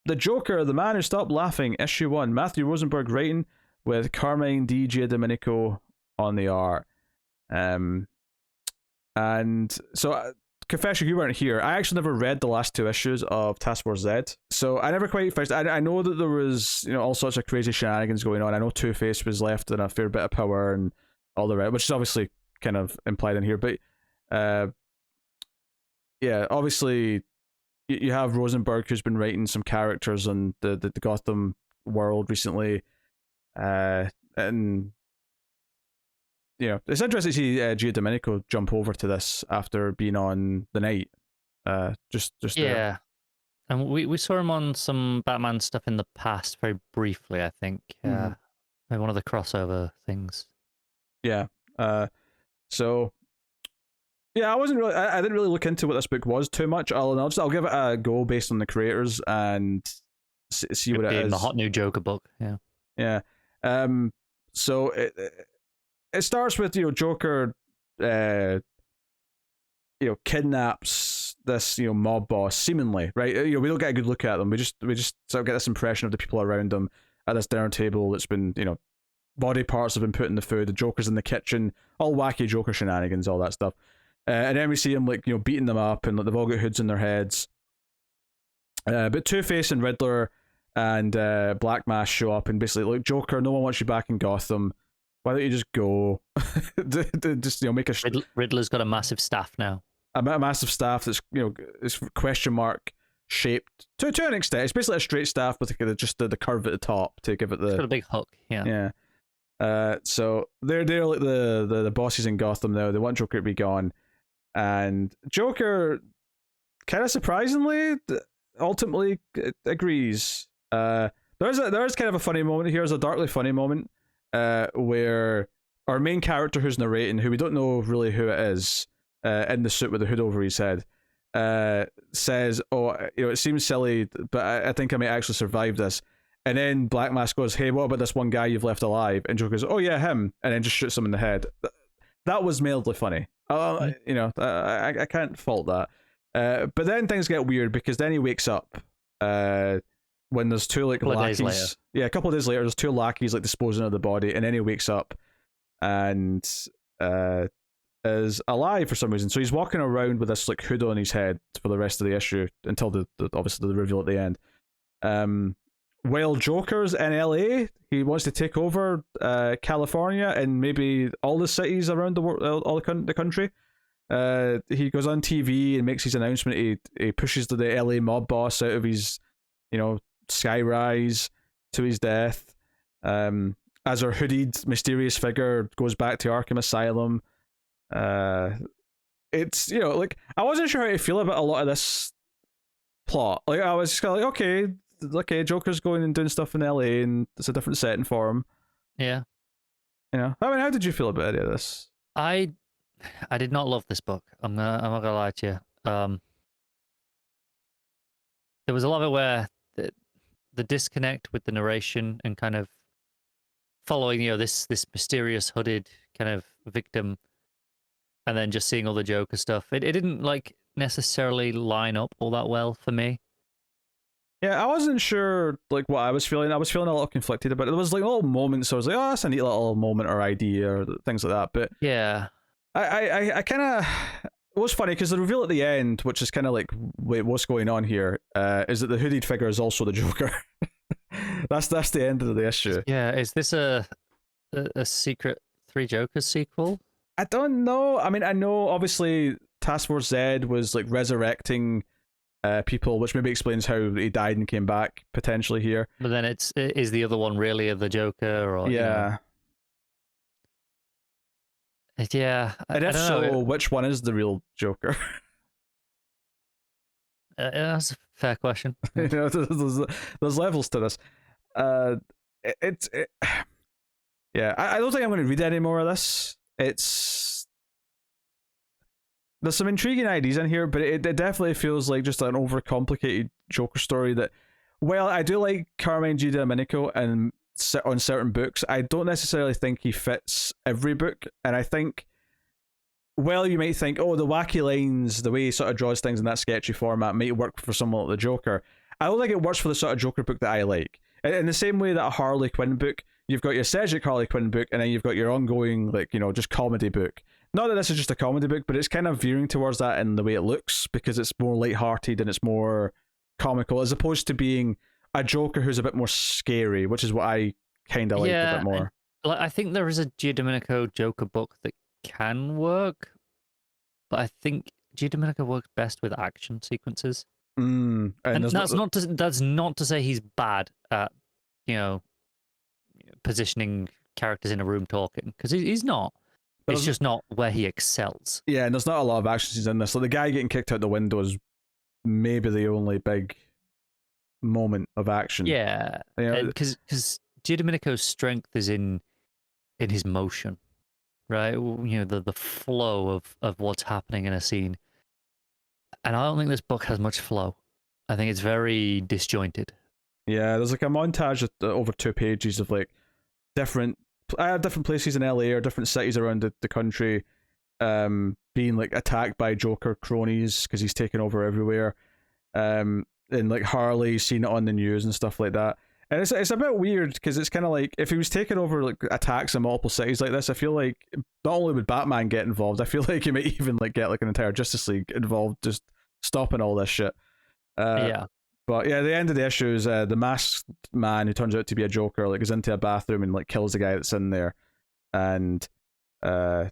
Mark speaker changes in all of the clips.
Speaker 1: The Joker, The Man Who Stopped Laughing, issue 1. Matthew Rosenberg writing with Carmine Di Giandomenico on the art. And so, confession, you weren't here. I actually never read the last 2 issues of Task Force Z, so I never quite finished. I know that there was, all sorts of crazy shenanigans going on. I know Two-Face was left in a fair bit of power and all the rest, which is obviously kind of implied in here. But yeah, obviously you have Rosenberg, who's been writing some characters on the Gotham world recently, and it's interesting to see Giandomenico jump over to this after being on The Night. Just
Speaker 2: yeah, and we saw him on some Batman stuff in the past, very briefly, I think. Maybe one of the crossover things.
Speaker 1: Yeah. So yeah, I didn't really look into what this book was too much. I'll give it a go based on the creators and see what it is.
Speaker 2: The hot new Joker book.
Speaker 1: Yeah. So it starts with Joker kidnaps this mob boss, seemingly, right? We don't get a good look at them. We just sort of get this impression of the people around them at this dinner table that's been body parts have been put in the food, the Joker's in the kitchen, all wacky Joker shenanigans, all that stuff. And then we see him beating them up, and they've all got hoods in their heads. But Two-Face and Riddler and Black Mask show up and basically, look, Joker, no one wants you back in Gotham. Why don't you just go? Just make a.
Speaker 2: Riddler's got a massive staff now.
Speaker 1: A massive staff that's is question mark shaped to an extent. It's basically a straight staff with just the curve at the top to give it the.
Speaker 2: It's got a big hook. Yeah.
Speaker 1: So they're like the bosses in Gotham now. They want Joker to be gone, and Joker, kind of surprisingly, ultimately agrees. There's kind of a funny moment here. There's a darkly funny moment. Where our main character who's narrating, who we don't know really who it is, in the suit with the hood over his head, says, it seems silly, but I think I may actually survive this. And then Black Mask goes, hey, what about this one guy you've left alive? And Joker goes, oh yeah, him. And then just shoots him in the head. That was mildly funny. I can't fault that. But then things get weird, because then he wakes up, when there's 2 lackeys. Yeah, a couple of days later, there's 2 lackeys disposing of the body, and then he wakes up and is alive for some reason. So he's walking around with this hood on his head for the rest of the issue until obviously the reveal at the end. While Joker's in LA, he wants to take over California and maybe all the cities around the world, all the country. He goes on TV and makes his announcement. He pushes the LA mob boss out of his skyrise to his death, as our hooded mysterious figure goes back to Arkham Asylum. It's I wasn't sure how to feel about a lot of this plot. I was just kind of okay, Joker's going and doing stuff in LA, and it's a different setting for him.
Speaker 2: Yeah.
Speaker 1: How did you feel about any of this?
Speaker 2: I did not love this book. I'm not gonna lie to you. There was a lot of it where the disconnect with the narration and kind of following this mysterious hooded kind of victim, and then just seeing all the Joker stuff. It didn't necessarily line up all that well for me.
Speaker 1: Yeah, I wasn't sure what I was feeling. I was feeling a little conflicted about it. There was little moments I was like, oh, that's a neat little moment or idea or things like that. But
Speaker 2: yeah,
Speaker 1: I kind of. It was funny because the reveal at the end, which is kind of wait, what's going on here? Is that the hooded figure is also the Joker? that's the end of the issue.
Speaker 2: Yeah, is this a secret 3 Jokers sequel?
Speaker 1: I don't know. I mean, I know obviously Task Force Z was resurrecting people, which maybe explains how he died and came back potentially here.
Speaker 2: But then is the other one really the Joker, or
Speaker 1: yeah?
Speaker 2: Yeah,
Speaker 1: and if so, which one is the real Joker?
Speaker 2: That's a fair question.
Speaker 1: There's levels to this. Yeah, I don't think I'm going to read any more of this. There's some intriguing ideas in here, but it definitely feels like just an overcomplicated Joker story that, well, I do like Carmine Giandomenico and on certain books, I don't necessarily think he fits every book. And I think, well, you might think, oh, the wacky lines, the way he sort of draws things in that sketchy format might work for someone like the Joker. I don't think it works for the sort of Joker book that I like. In the same way that a Harley Quinn book, you've got your Cedric Harley Quinn book, and then you've got your ongoing, like, just comedy book. Not that this is just a comedy book, but it's kind of veering towards that in the way it looks, because it's more lighthearted and it's more comical, as opposed to being a Joker who's a bit more scary, which is what I kind of like a bit more.
Speaker 2: Like, I think there is a Giandomenico Joker book that can work, but I think Giandomenico works best with action sequences.
Speaker 1: And
Speaker 2: that's not to say he's bad at, positioning characters in a room talking, because he's not. It's just not where he excels. Yeah,
Speaker 1: and there's not a lot of action scenes in this. So the guy getting kicked out the window is maybe the only big moment of action.
Speaker 2: Yeah, because Giandomenico's strength is in his motion, right? The flow of what's happening in a scene. And I don't think this book has much flow. I think it's very disjointed.
Speaker 1: Yeah, there's like a montage over 2 pages of like different places in LA or different cities around the country being like attacked by Joker cronies because he's taken over everywhere. And like Harley seen it on the news and stuff like that. And it's a bit weird because it's kind of like if he was taking over like attacks in multiple cities like this, I feel like not only would Batman get involved, I feel like he might even like get like an entire Justice League involved, just stopping all this shit.
Speaker 2: Yeah.
Speaker 1: But yeah, the end of the issue is the masked man who turns out to be a Joker like goes into a bathroom and like kills the guy that's in there. And I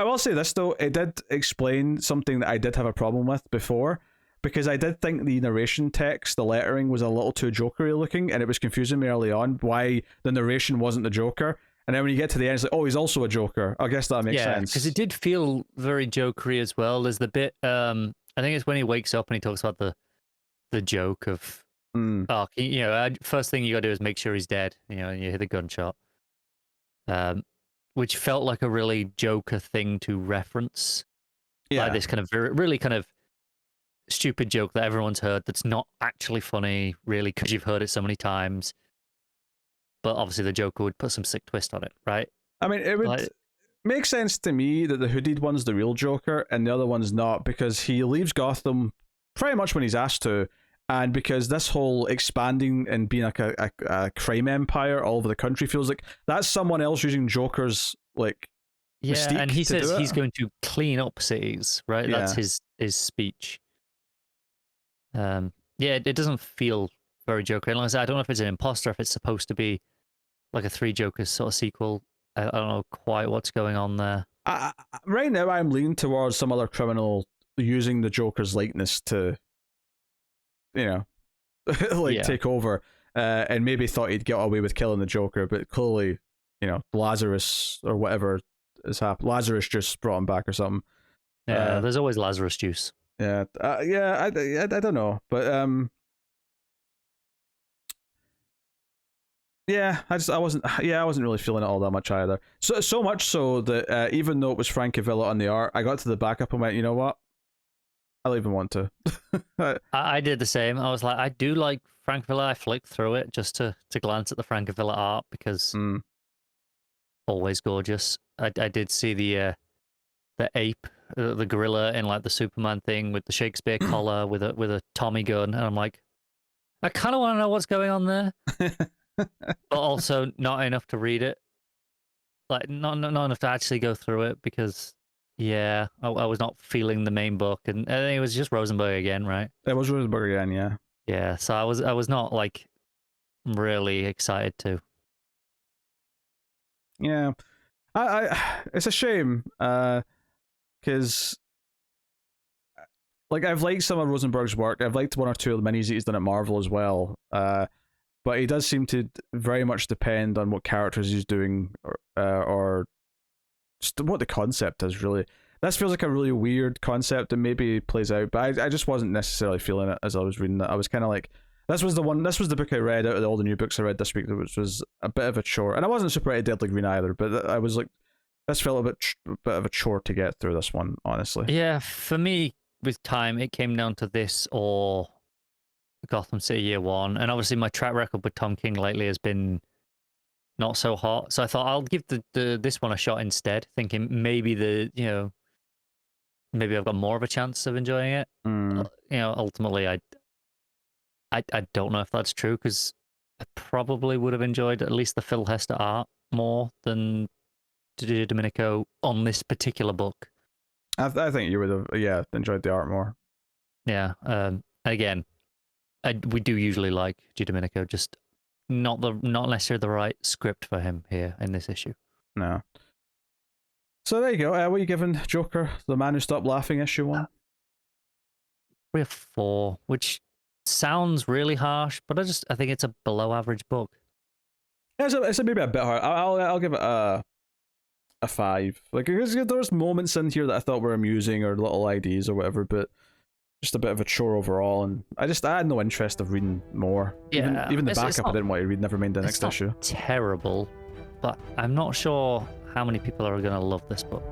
Speaker 1: will say this though, it did explain something that I did have a problem with before, because I did think the narration text, the lettering, was a little too Jokery looking, and it was confusing me early on why the narration wasn't the Joker. And then when you get to the end, it's like, oh, he's also a Joker. I guess that makes sense.
Speaker 2: Yeah, because it did feel very Jokery as well. There's the bit, I think it's when he wakes up and he talks about the joke of, first thing you got to do is make sure he's dead. You hear the gunshot, which felt like a really Joker thing to reference. Yeah, like this kind of really kind of stupid joke that everyone's heard that's not actually funny, really, because you've heard it so many times. But obviously, the Joker would put some sick twist on it, right?
Speaker 1: I mean, it would make sense to me that the hooded one's the real Joker and the other one's not, because he leaves Gotham pretty much when he's asked to, and because this whole expanding and being like a crime empire all over the country feels like that's someone else using Joker's like mystique.
Speaker 2: And he says he's going to clean up cities, right? Yeah. That's his speech. It doesn't feel very Joker. And like I said, I don't know if it's an imposter, if it's supposed to be like a Three Jokers sort of sequel. I don't know quite what's going on there.
Speaker 1: Right now, I'm leaning towards some other criminal using the Joker's likeness to, take over, and maybe thought he'd get away with killing the Joker, but clearly, Lazarus or whatever has happened. Lazarus just brought him back or something.
Speaker 2: Yeah, there's always Lazarus juice.
Speaker 1: Yeah, I don't know, but I wasn't really feeling it all that much either. So much so that even though it was Francavilla on the art, I got to the backup and went, you know what? I don't even want to.
Speaker 2: I did the same. I was like, I do like Francavilla. I flicked through it just to glance at the Francavilla art because always gorgeous. I did see the ape, the gorilla in like the Superman thing with the Shakespeare collar with a Tommy gun, and I'm like, I kind of want to know what's going on there. But also not enough to read it, like not enough to actually go through it, because I was not feeling the main book, and I think it was just Rosenberg again, right?
Speaker 1: It was Rosenberg again,
Speaker 2: yeah. So I was not like really excited to.
Speaker 1: Yeah, I it's a shame, because like I've liked some of Rosenberg's work. I've liked one or two of the minis that he's done at Marvel as well. But he does seem to very much depend on what characters he's doing, or just what the concept is, really. This feels like a really weird concept and maybe plays out, but I just wasn't necessarily feeling it as I was reading it. I was kind of like, this was the book I read out of all the new books I read this week, which was a bit of a chore. And I wasn't super into Deadly Green either, but I was like, this felt a bit of a chore to get through this one, honestly.
Speaker 2: Yeah, for me, with time, it came down to this or Gotham City Year One, and obviously my track record with Tom King lately has been not so hot. So I thought I'll give this one a shot instead, thinking maybe maybe I've got more of a chance of enjoying it. Ultimately, I don't know if that's true because I probably would have enjoyed at least the Phil Hester art more than Domenico on this particular book.
Speaker 1: I think you would have enjoyed the art more.
Speaker 2: Yeah. Again, we do usually like Domenico, just not necessarily the right script for him here in this issue.
Speaker 1: No. So there you go. What are you giving Joker, The Man Who Stopped Laughing, issue 1?
Speaker 2: 3 or 4, which sounds really harsh, but I think it's a below average book.
Speaker 1: It's maybe a bit hard. I'll give it a 5. Like, there's moments in here that I thought were amusing or little ideas or whatever, but just a bit of a chore overall, and I had no interest of reading more.
Speaker 2: Yeah,
Speaker 1: even the backup I didn't want to read. Never mind the next issue.
Speaker 2: Terrible, but I'm not sure how many people are going to love this book.